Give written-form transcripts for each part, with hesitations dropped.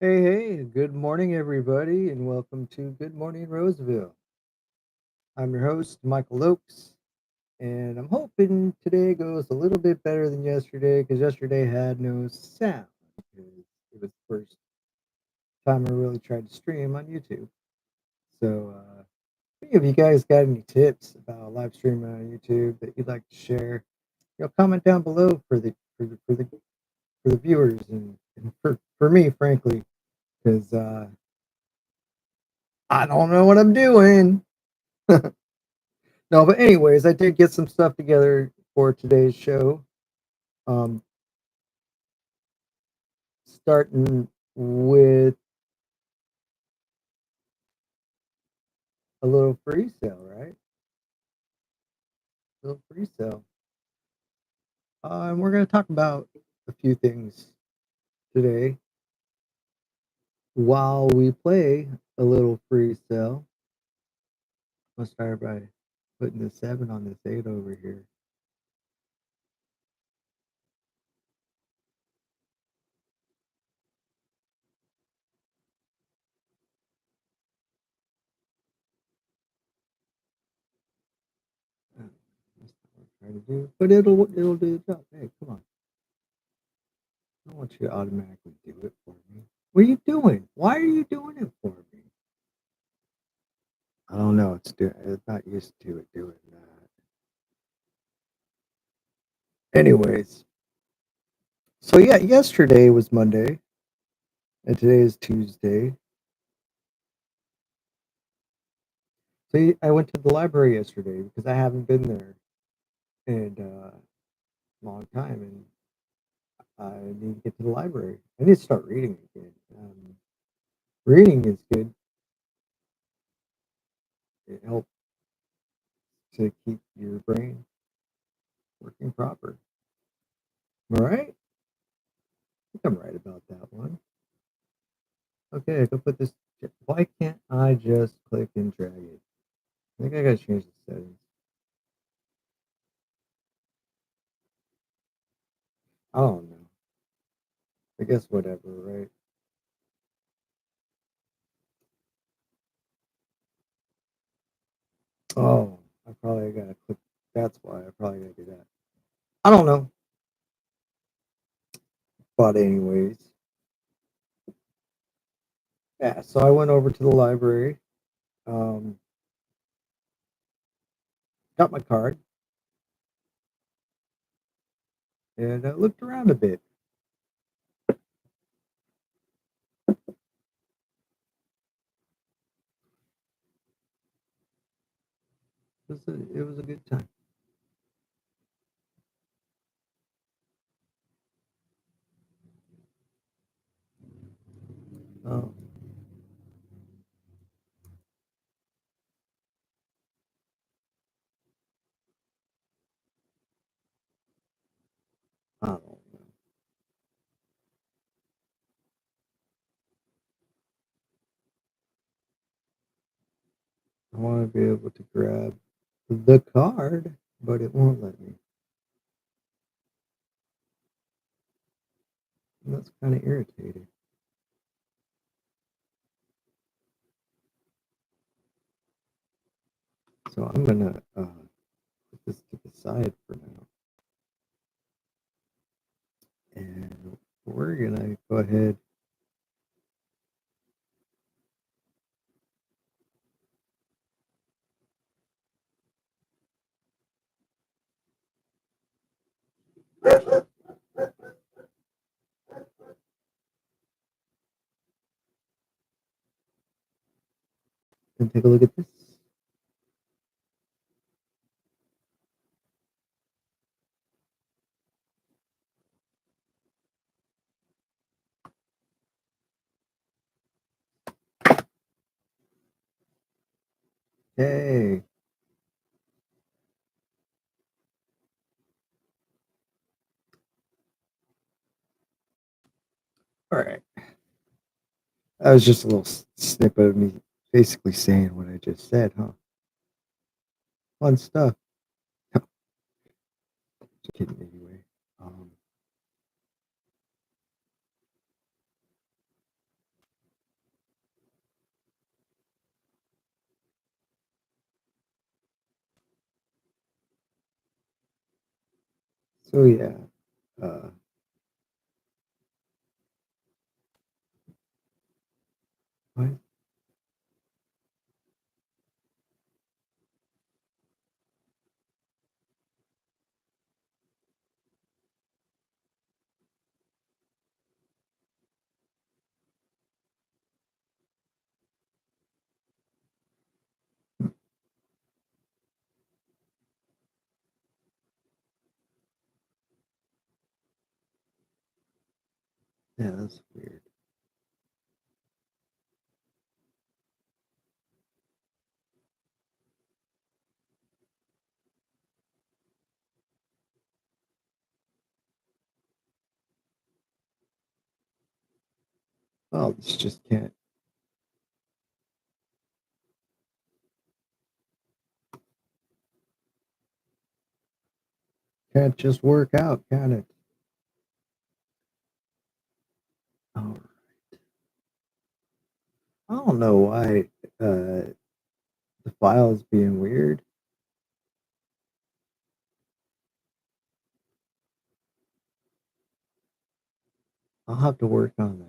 Hey, hey, good morning, everybody, and welcome to Good Morning Roseville. I'm your host, Michael Oakes, and I'm hoping today goes a little bit better than yesterday because yesterday had no sound because it was the first time I really tried to stream on YouTube. So, if you guys got any tips about live streaming on YouTube that you'd like to share, comment down below for the viewers and for me, frankly, because I don't know what I'm doing. No, but anyways, I did get some stuff together for today's show. Um, Starting with a little free sale, right? A little free sale. And we're going to talk about a few things today while we play a little free sale. I'll start by putting the 7 on this 8 over here. That's not what I'm trying to do, but it'll do the job. Hey, come on. I don't want you to automatically do it for me. What are you doing? Why are you doing it for me? I don't know. It's not used to it doing that. Anyways, so yeah, yesterday was Monday, and today is Tuesday. So I went to the library yesterday because I haven't been there in a long time, and I need to get to the library. I need to start reading again. Reading is good. It helps to keep your brain working proper. Am I right? I think I'm right about that one. Okay, I can put this. Why can't I just click and drag it? I think I gotta change the settings. I don't know. I guess whatever, right? Oh, I probably gotta click. That's why I probably gotta do that. I don't know. But anyways, yeah. So I went over to the library, um, got my card, and I looked around a bit. It was a good time. Oh, I don't know. I want to be able to grab the card, but it won't let me. And that's kind of irritating. So I'm gonna put this to the side for now, and we're gonna go ahead. And take a look at this. Hey, all right. That was just a little snippet of me basically saying what I just said, huh? Fun stuff. Just kidding anyway. Um, So yeah, uh, what? Yeah, that's weird. Oh, this just can't just work out, can it? Oh, I don't know why the file is being weird. I'll have to work on that.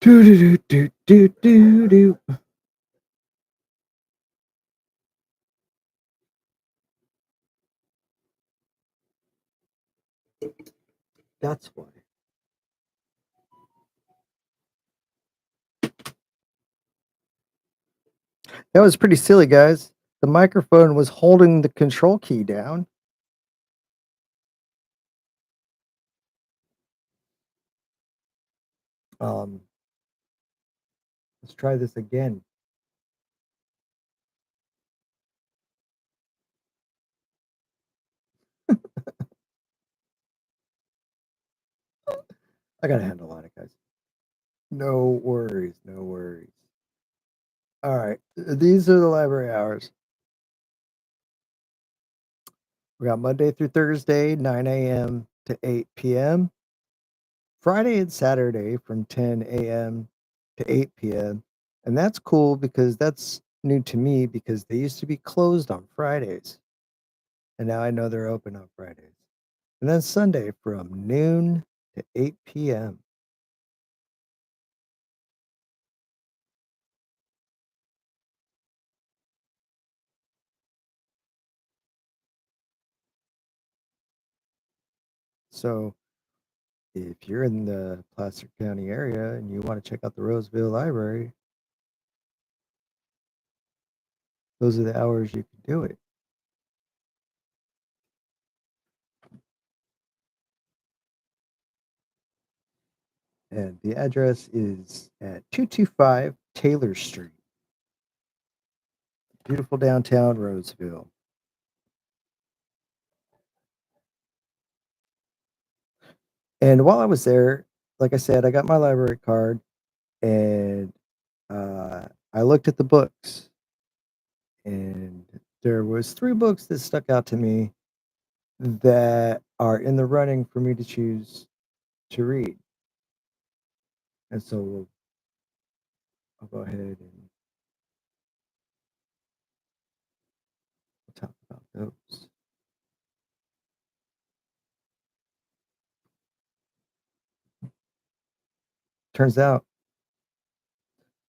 Do do do do do do. That's why. That was pretty silly, guys. The microphone was holding the control key down. Um, let's try this again. I got a handle on it, guys. No worries, no worries. All right, these are the library hours. We got Monday through Thursday, 9 a.m. to 8 p.m. Friday and Saturday from 10 a.m. to 8 p.m. And that's cool because that's new to me because they used to be closed on Fridays. And now I know they're open on Fridays. And then Sunday from noon to 8 p.m. So if you're in the Placer County area and you want to check out the Roseville Library, those are the hours you can do it. And the address is at 225 Taylor Street, beautiful downtown Roseville. And while I was there, like I said, I got my library card and I looked at the books and there was three books that stuck out to me that are in the running for me to choose to read. And so I'll go ahead and talk about those. Turns out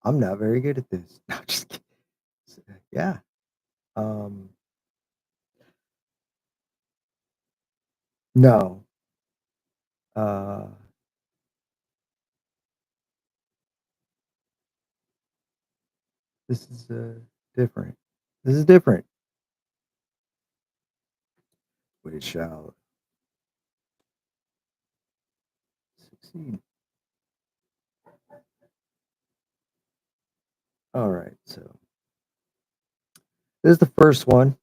I'm not very good at this. No, just kidding. Yeah. Um, no. Uh, this is different. This is different. We shall See. All right, so this is the first one.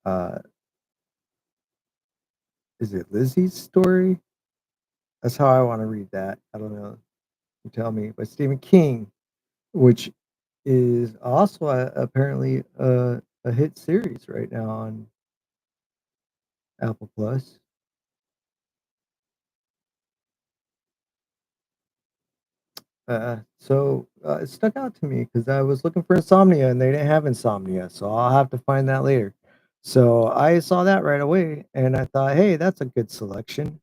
Uh, is it Lizzie's story? That's how I want to read that. I don't know. You tell me. By Stephen King, which is also apparently a hit series right now on Apple Plus. It stuck out to me because I was looking for Insomnia and they didn't have Insomnia, so I'll have to find that later. So I saw that right away and I thought, hey, that's a good selection.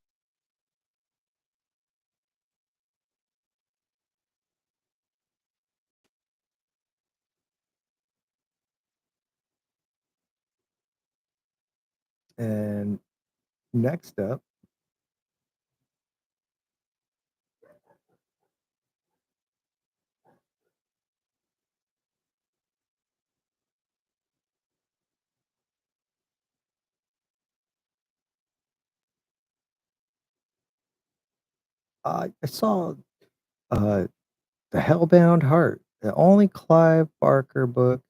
And next up, I saw uh, The Hellbound Heart, the only Clive Barker book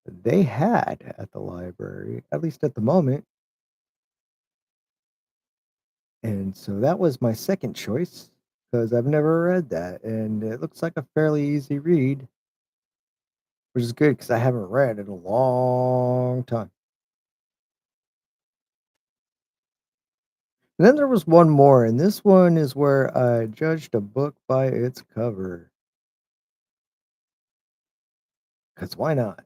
they had at the library, at least at the moment. And so that was my second choice because I've never read that. And it looks like a fairly easy read, which is good because I haven't read in a long time. And then there was one more, and this one is where I judged a book by its cover. Because why not?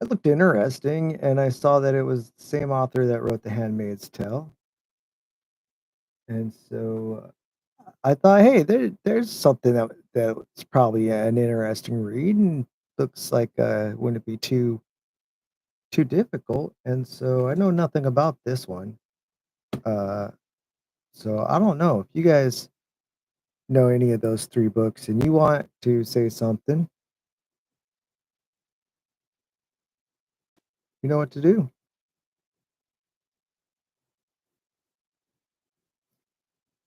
It looked interesting, and I saw that it was the same author that wrote The Handmaid's Tale. And so I thought, hey, there's something that's probably an interesting read, and looks like wouldn't be too difficult. And so I know nothing about this one. Uh, so I don't know if you guys know any of those three books and you want to say something, you know what to do.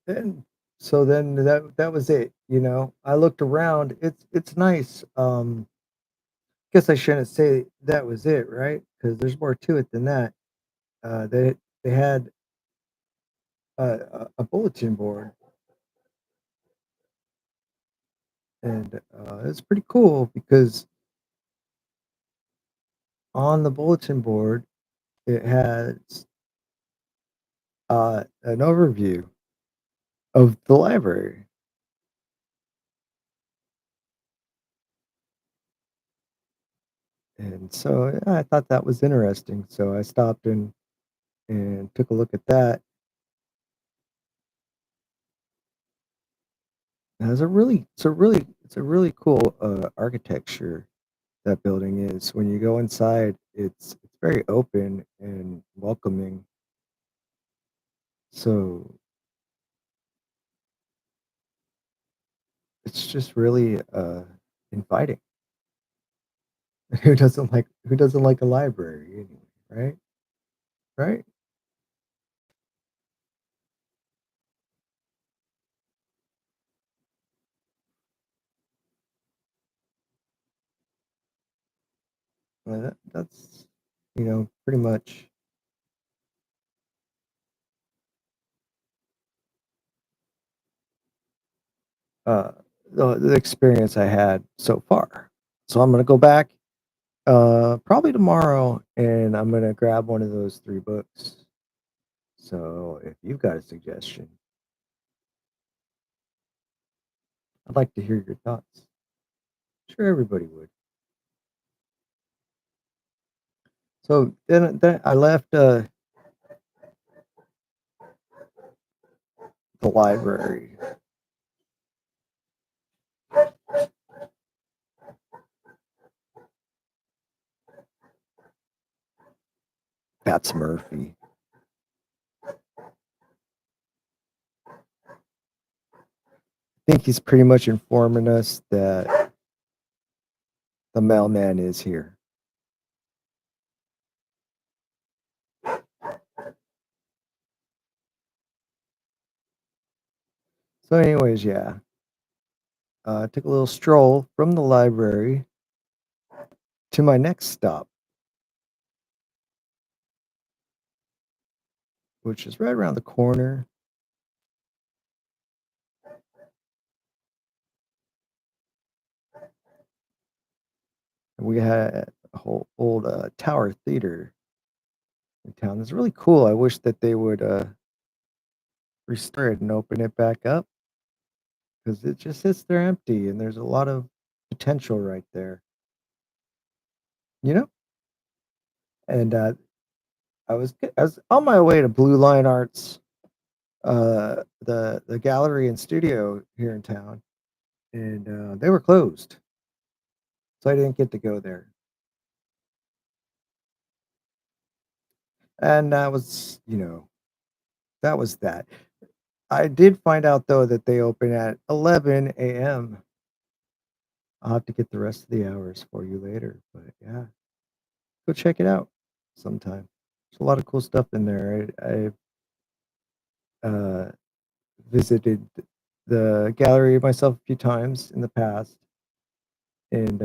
And so then that was it. I looked around. It's nice. Guess I shouldn't say that was it, right? Because there's more to it than that. They had a bulletin board, and it's pretty cool because on the bulletin board it has an overview of the library. And so yeah, I thought that was interesting. So I stopped and took a look at that. And it's a really cool architecture that building is. When you go inside, it's very open and welcoming. So it's just really inviting. Who doesn't like a library anyway, right? Right? Well, that's pretty much uh the experience I had so far. So I'm gonna go back probably tomorrow and I'm gonna grab one of those three books. So if you've got a suggestion, I'd like to hear your thoughts. Sure, everybody would. So then I left the library. That's Murphy. think he's pretty much informing us that the mailman is here. So, anyways, yeah, took a little stroll from the library to my next stop, which is right around the corner. And we had a whole old tower theater in town. It's really cool. I wish that they would restore it and open it back up because it just sits there empty, and there's a lot of potential right there. You know, and I was on my way to Blue Line Arts, the gallery and studio here in town, and they were closed, so I didn't get to go there. And that was, that was that. I did find out though that they open at 11 a.m. I'll have to get the rest of the hours for you later, but yeah, go check it out sometime. There's a lot of cool stuff in there. I visited the gallery myself a few times in the past, and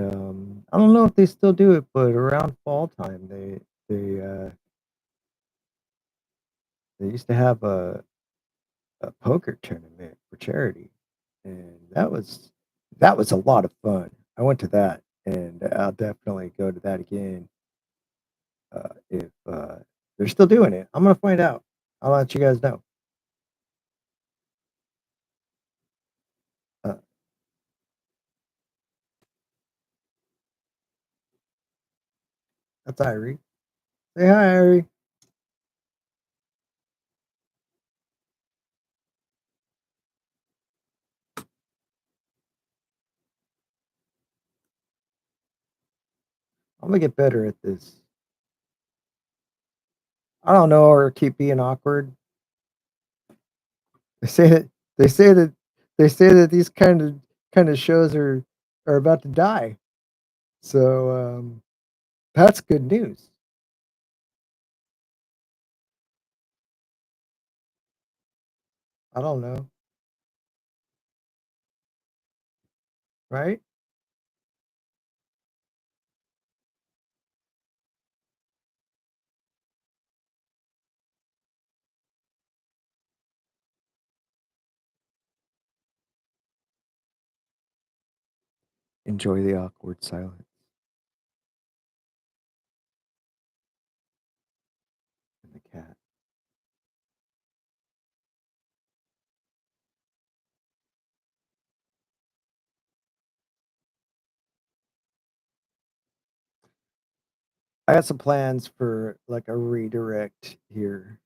I don't know if they still do it, but around fall time, they used to have a poker tournament for charity, and that was a lot of fun. I went to that, and I'll definitely go to that again if they're still doing it. I'm gonna find out. I'll let you guys know. Uh, that's Irie. Say hi, Irie. I'm gonna get better at this. I don't know, or keep being awkward. They say that they say that they say that these kind of shows are about to die. So that's good news. I don't know, right? Enjoy the awkward silence and the cat. I got some plans for like a redirect here.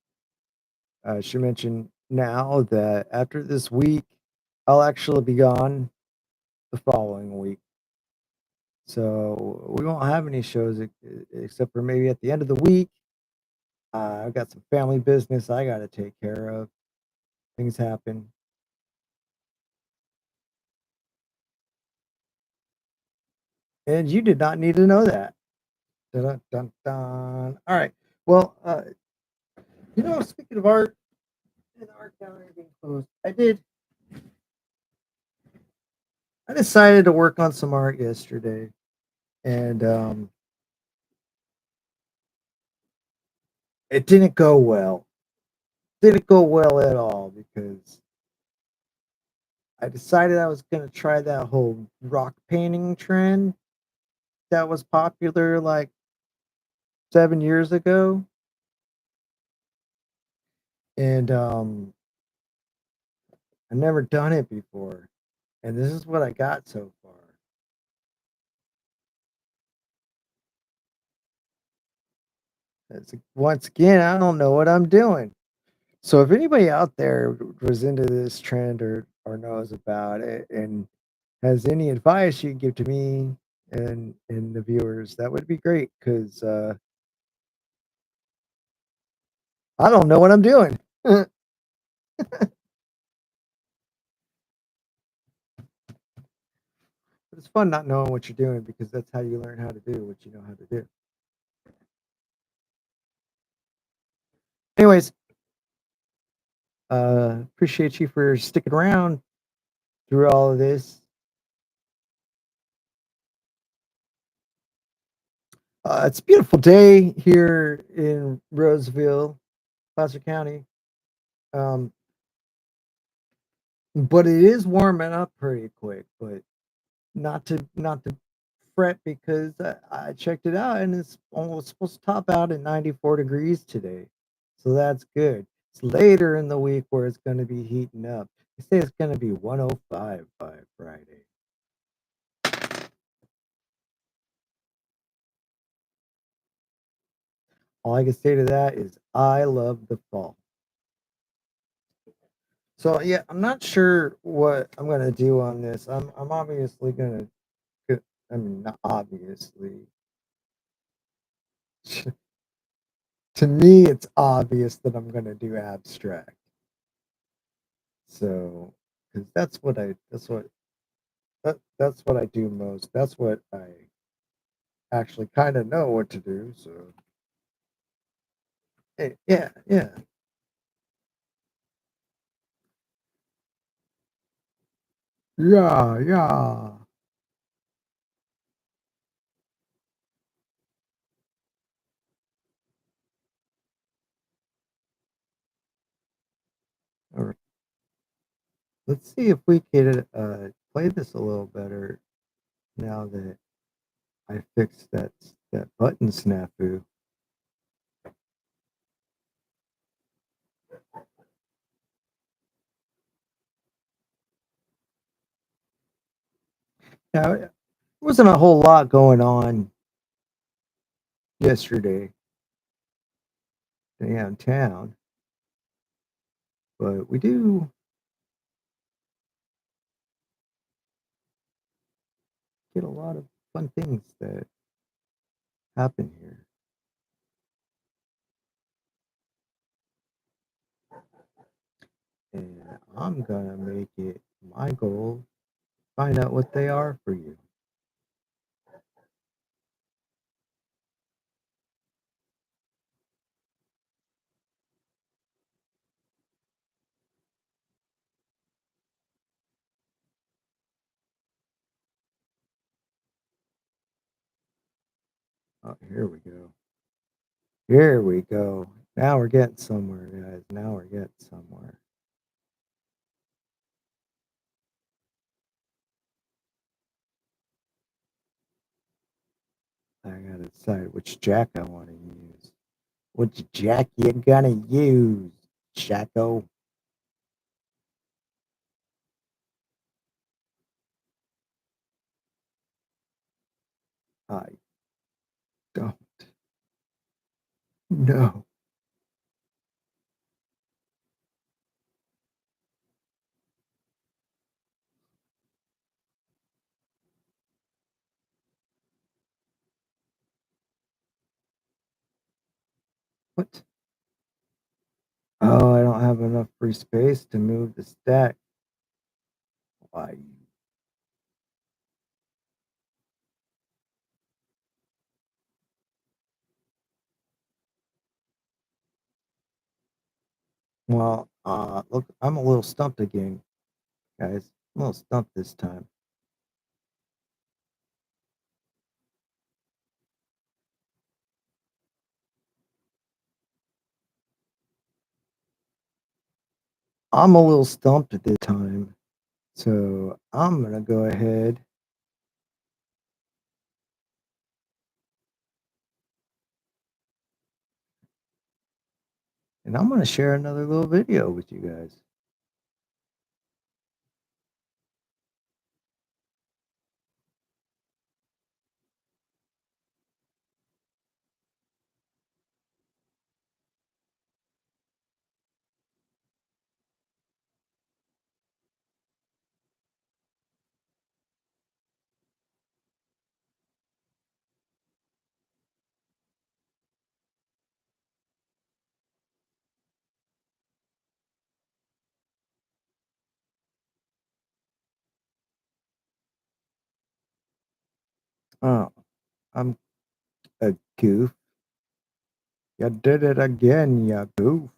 I should mention now that after this week, I'll actually be gone the following week. So we won't have any shows except for maybe at the end of the week. I've got some family business I got to take care of. Things happen. And you did not need to know that. Dun, dun, dun, dun. All right. Well, speaking of art and art gallery being closed, I decided to work on some art yesterday, and it didn't go well. Didn't go well at all because I decided I was gonna try that whole rock painting trend that was popular like 7 years ago, and I never done it before, and this is what I got so far. Once again, I don't know what I'm doing. So if anybody out there was into this trend or knows about it and has any advice you can give to me and the viewers, that would be great because I don't know what I'm doing. But it's fun not knowing what you're doing because that's how you learn how to do what you know how to do. Anyways, appreciate you for sticking around through all of this. It's a beautiful day here in Roseville, Placer County. Um, but it is warming up pretty quick. But not to fret because I checked it out and it's almost supposed to top out at 94 degrees today. So that's good. It's later in the week where it's going to be heating up. They say it's going to be 105 by Friday. All I can say to that is I love the fall. So yeah, I'm not sure what I'm gonna do on this. I'm obviously gonna. I mean, not obviously. To me, it's obvious that I'm gonna do abstract. So, because that's what I do most. That's what I actually kind of know what to do. So, yeah, yeah, yeah, yeah. All right. Let's see if we can play this a little better now that I fixed that button snafu. Now, it wasn't a whole lot going on yesterday downtown, but we do get a lot of fun things that happen here. And I'm gonna make it my goal find out what they are for you. Oh, here we go. Here we go. Now we're getting somewhere, guys. Now we're getting somewhere. I gotta decide which jack I want to use. Which jack you gonna use, Jacko? I don't know. What? Oh, I don't have enough free space to move the stack. Why? Well, look, I'm a little stumped again, guys. I'm a little stumped this time. I'm a little stumped at this time. So I'm gonna go ahead and I'm gonna share another little video with you guys. Oh, I'm a goof. You did it again, you goof.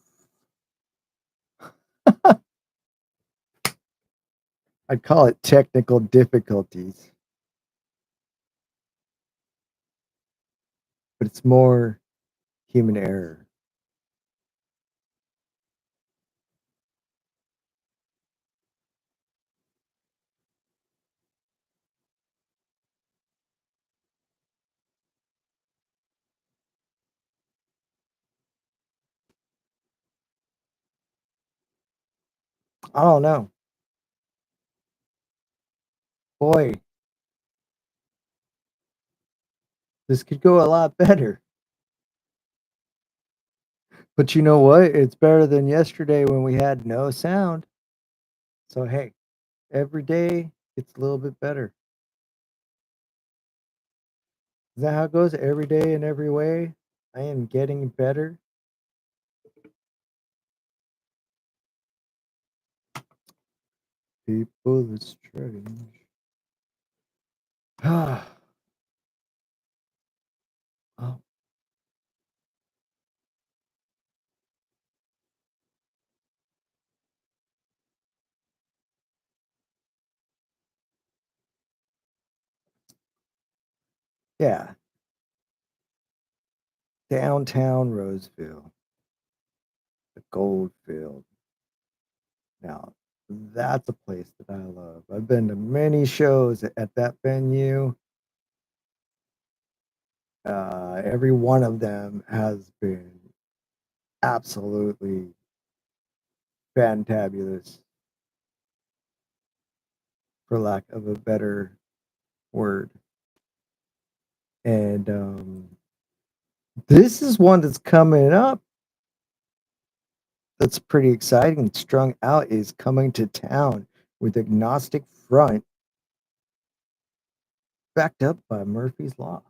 I'd call it technical difficulties, but it's more human error. I don't know. Boy, this could go a lot better. But you know what? It's better than yesterday when we had no sound. So, hey, every day it's a little bit better. Is that how it goes? Every day in every way, I am getting better. People is strange. Oh, yeah. Downtown Roseville, the gold field. Now, that's a place that I love. I've been to many shows at that venue. Every one of them has been absolutely fantabulous, for lack of a better word. And this is one that's coming up that's pretty exciting. Strung Out is coming to town with Agnostic Front, backed up by Murphy's Law.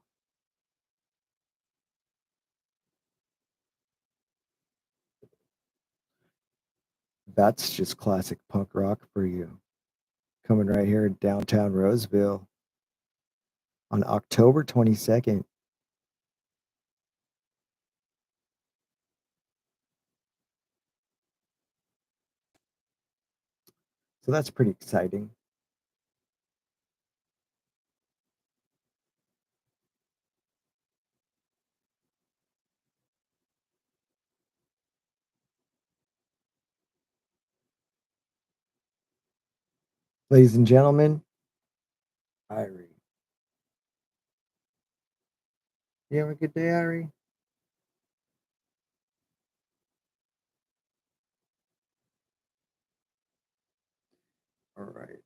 That's just classic punk rock for you. Coming right here in downtown Roseville on October 22nd. So that's pretty exciting. Ladies and gentlemen, Irie. You have a good day, Irie? All right.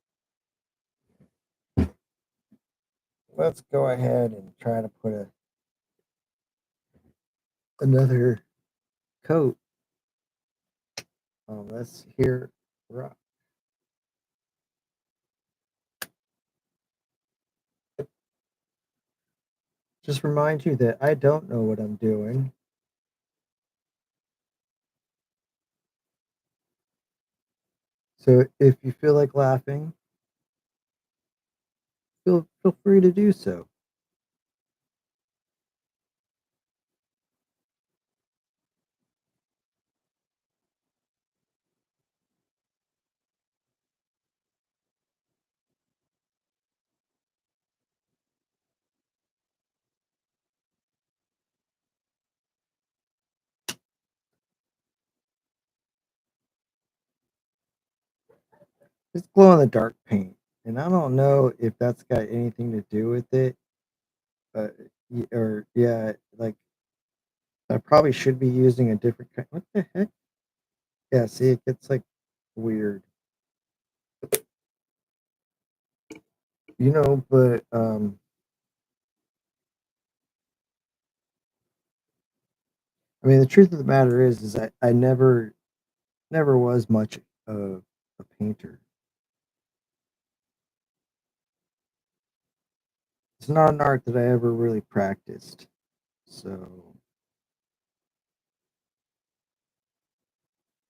Let's go ahead and try to put another coat on this here rock. Just remind you that I don't know what I'm doing. So if you feel like laughing, feel free to do so. It's glow in the dark paint, and I don't know if that's got anything to do with it, but or yeah, like I probably should be using a different kind. What the heck? Yeah, see, it gets like weird, But I mean, the truth of the matter is I never was much of a painter. It's not an art that I ever really practiced, so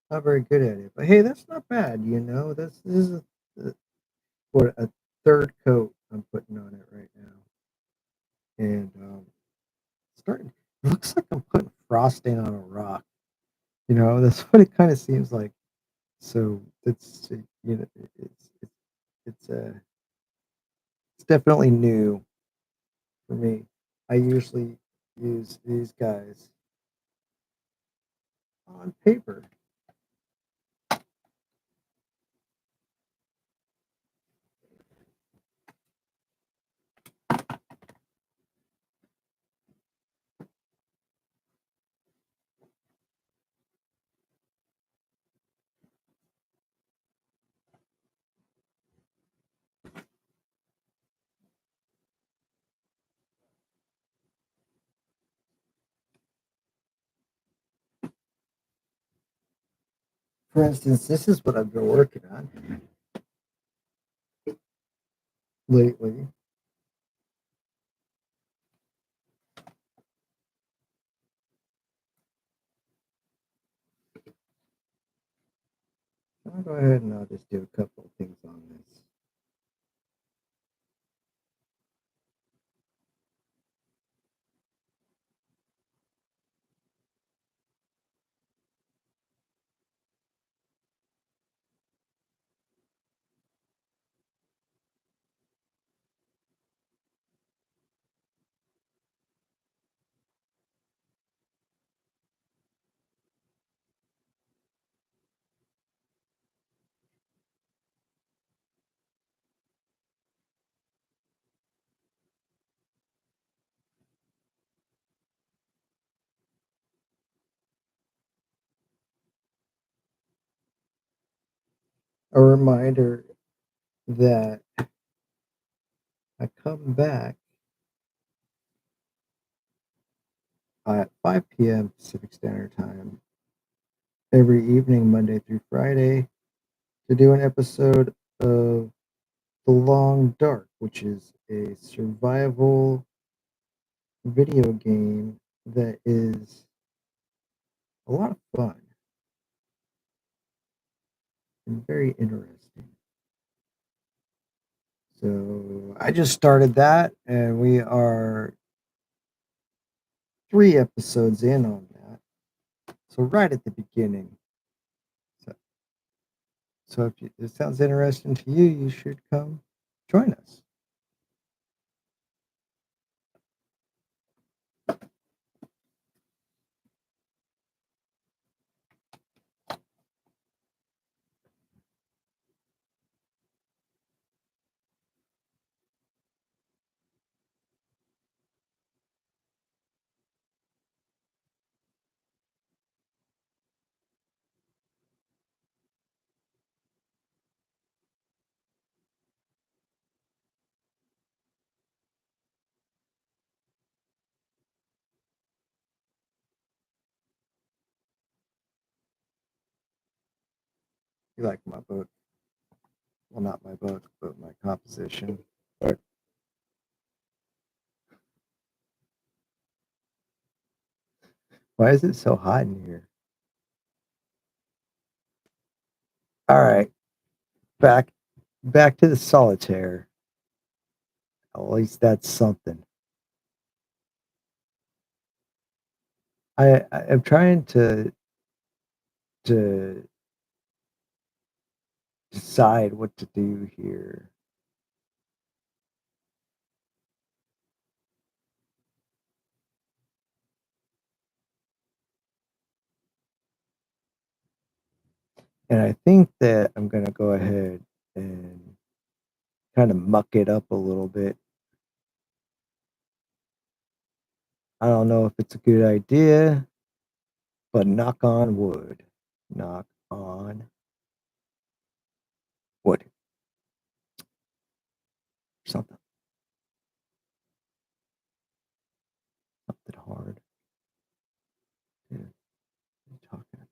not very good at it. But hey, that's not bad, This is what a third coat I'm putting on it right now. and starting. It looks like I'm putting frosting on a rock. You know, that's what it kind of seems like. So you know, it's it's definitely new for me. I usually use these guys on paper. For instance, this is what I've been working on lately. I'll go ahead and I'll just do a couple of things on this. A reminder that I come back at 5 p.m. Pacific Standard Time every evening, Monday through Friday, to do an episode of The Long Dark, which is a survival video game that is a lot of fun and very interesting. So I just started that, and we are 3 episodes in on that. So right at the beginning. So, so if it sounds interesting to you, you should come join us. You like my book? Well, not my book, but my composition. But why is it so hot in here? All right, back back to the solitaire. At least that's something. I am trying to decide what to do here. And I think that I'm gonna go ahead and kind of muck it up a little bit. I don't know if it's a good idea, but knock on wood. Knock on wood. Something, something hard to be talking about.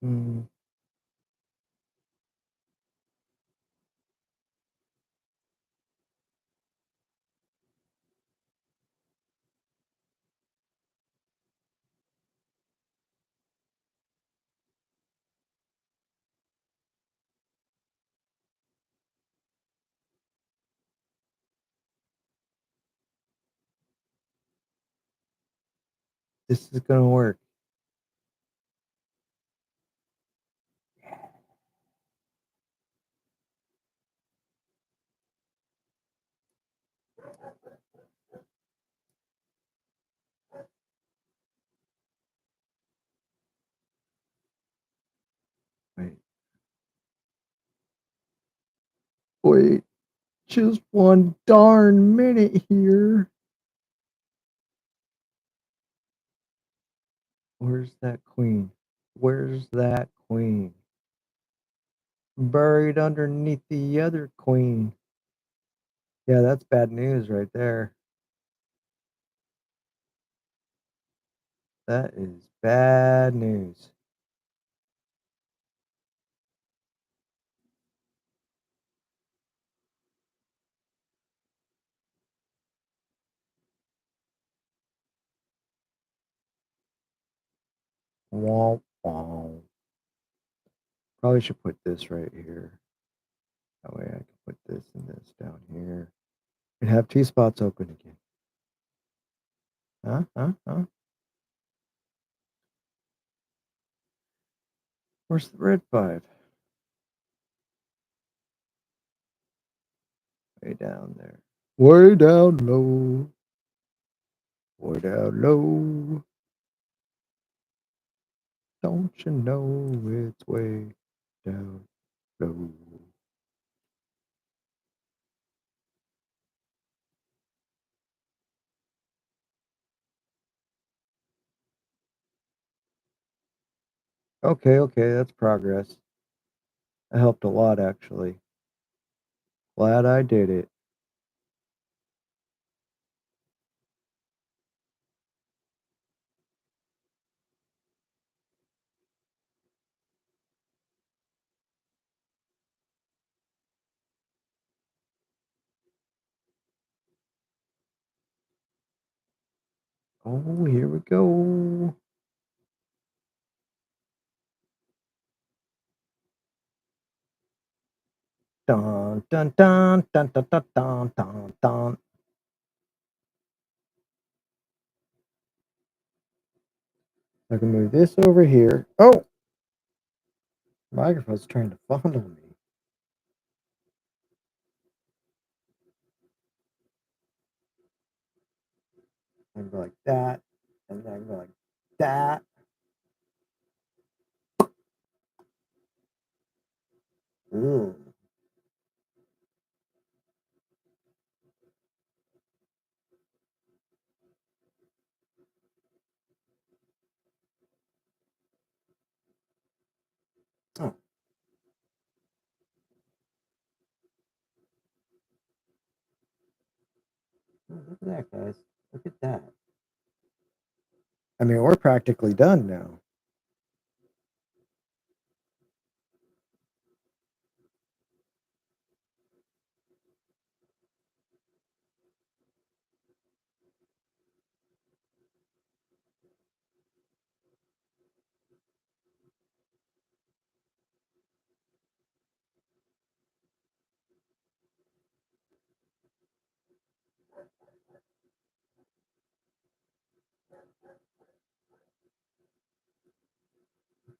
Mm, This is gonna work. Wait. Wait. Just one darn minute here. Where's that queen? Where's that queen? Buried underneath the other queen. Yeah, that's bad news right there. That is bad news. Womp womp. Probably should put this right here. That way I can put this and this down here. And have two spots open again. Huh? Where's the red 5? Way down there. Way down low. Way down low. Don't you know it's way down low? Okay, that's progress. That helped a lot, actually. Glad I did it. Oh, here we go. Dun, dun, dun, dun, dun, dun, dun, dun, dun. I can move this over here. Oh! Microphone's trying to fondle me. I can go like that, and then I can go like that. Ooh. Oh, look at that, guys. Look at that. I mean, we're practically done now.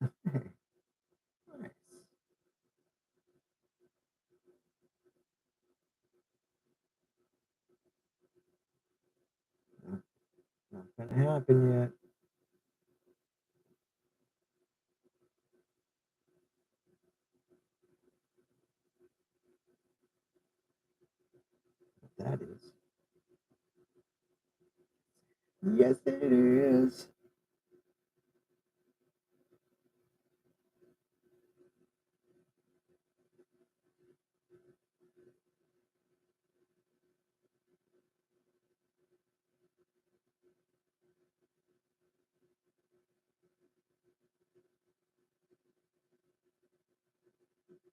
Nice. Not gonna happen yet. That is. Yes, it is.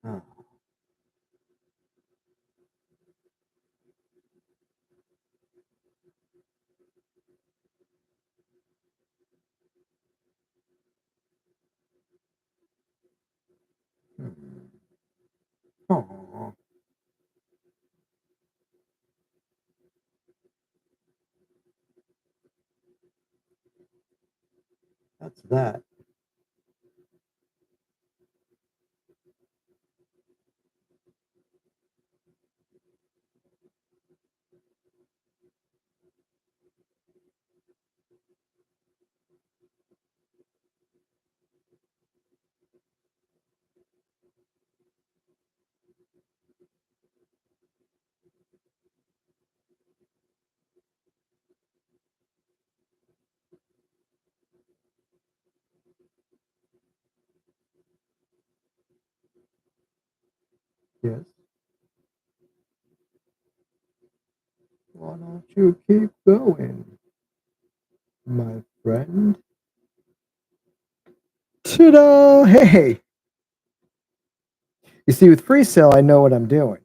Oh. Hmm. Aw. that? Yes. Why don't you keep going, my friend? Ta-da! Hey! You see, with Freecell, I know what I'm doing.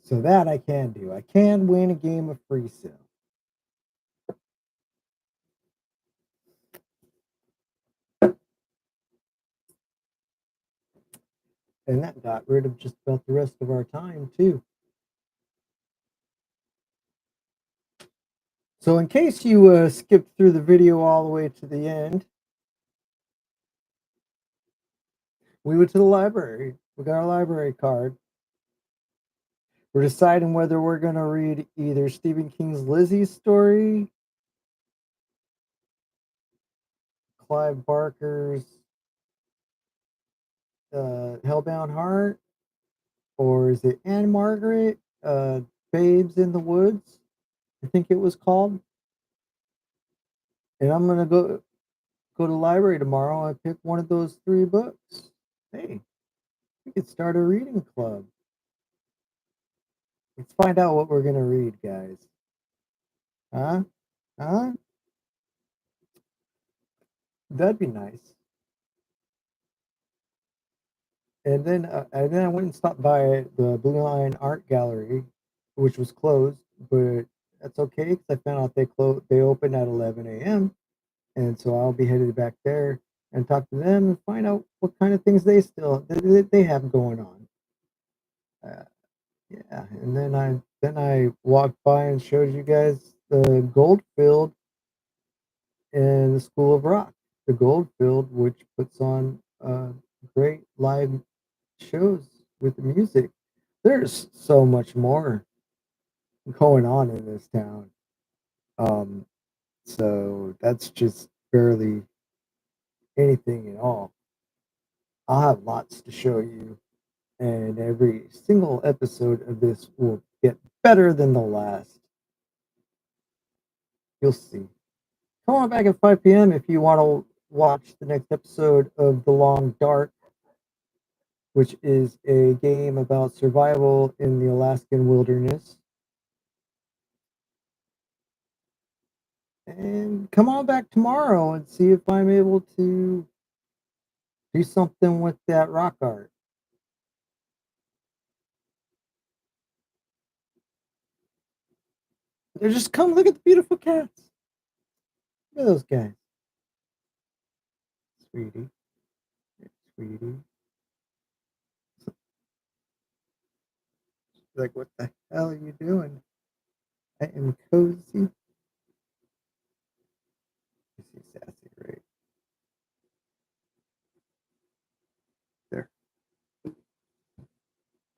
So that I can do. I can win a game of Freecell. And that got rid of just about the rest of our time, too. So in case you skipped through the video all the way to the end, we went to the library. We got our library card. We're deciding whether we're going to read either Stephen King's Lizzie's story, Clive Barker's Hellbound Heart, or is it Anne Margaret, Babes in the Woods? I think it was called. And I'm gonna go to the library tomorrow and pick one of those three books. Hey, we could start a reading club. Let's find out what we're gonna read, guys. Huh? Huh? That'd be nice. And then I went and stopped by the Blue Line Art Gallery, which was closed, but that's okay because I found out they open at 11 a.m. And so I'll be headed back there and talk to them and find out what kind of things they have going on. Uh, yeah, and then I walked by and showed you guys the Goldfield and the School of Rock. The Goldfield, which puts on great live shows with the music. There's so much more going on in this town. Um, so that's just barely anything at all. I'll have lots to show you, and every single episode of this will get better than the last. You'll see. Come on back at 5 p.m. if you want to watch the next episode of The Long Dark, which is a game about survival in the Alaskan wilderness. And come on back tomorrow and see if I'm able to do something with that rock art. Or just come look at the beautiful cats. Look at those guys. Sweetie. Sweetie. Like, what the hell are you doing? I am cozy. You see Sassy right there.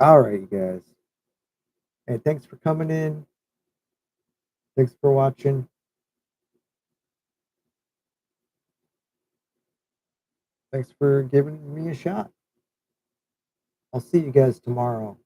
All right, you guys. Hey, thanks for coming in. Thanks for watching. Thanks for giving me a shot. I'll see you guys tomorrow.